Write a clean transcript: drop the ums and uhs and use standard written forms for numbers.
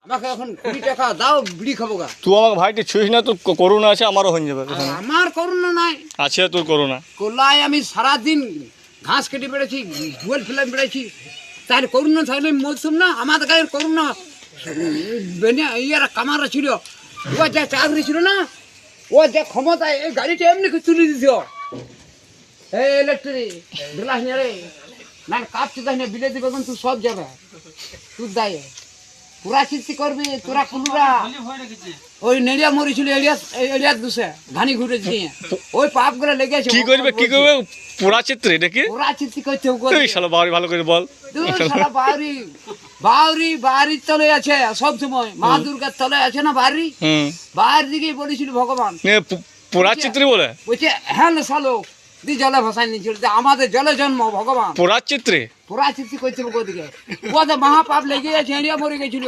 আমাকে এখন 20 টাকা দাও, বিড়ি খাবো গা। তুই আমাকে ভাইটি ছুঁইস না, তোর করোনা আছে, আমারও হয়ে যাবে। আমার করোনা নাই, আছে তোর করোনা। কোলায় আমি সারাদিন ঘাস কেটে বেড়েছি, জুয়েল ফেলে বেড়েছি, তার করোনা থাকলে আমি মরতাম না। আমাদের গায়ের করোনা ইয়ারা কামারা ছিল, ও যা চাকরি ছিল না, ও যা ক্ষমতা, এই গাড়িটা এমনি তুলে দিত। এই ইলেকট্রিক গ্লাস নিয়ে রে, না কাপতে যাই না, বিলেতি বেগুন তুই সব যাবে, তুই দায় পুরা চিন্তি করবি তোরা কুলুরা। ওই নেড়িয়া মরিছিল এড়িয়া দুসে ঘানি ঘুরে দিয়ে ওই পাপ করে লেগেছে। কি করবে পুরা চিত্রে নাকি? পুরা চিন্তি করতে শালা বাড়ি ভালো করে বল। বাড়ি তলে আছে সব সময়, মা দুর্গার তলে আছে না বাড়ি, বাইরের দিকে বলেছিল ভগবান। পুরা চিত্রে বলে বলছে হ্যাঁ সালো দি জলে ভাসায় নিয়েছিল, আমাদের জলে জন্ম ভগবান। পুরা চিত্রে পুরা চিত্তি করতে ওদিকে, ও তো মহাপাপ লেগে আছে, এড়িয়া মরে গেছিল।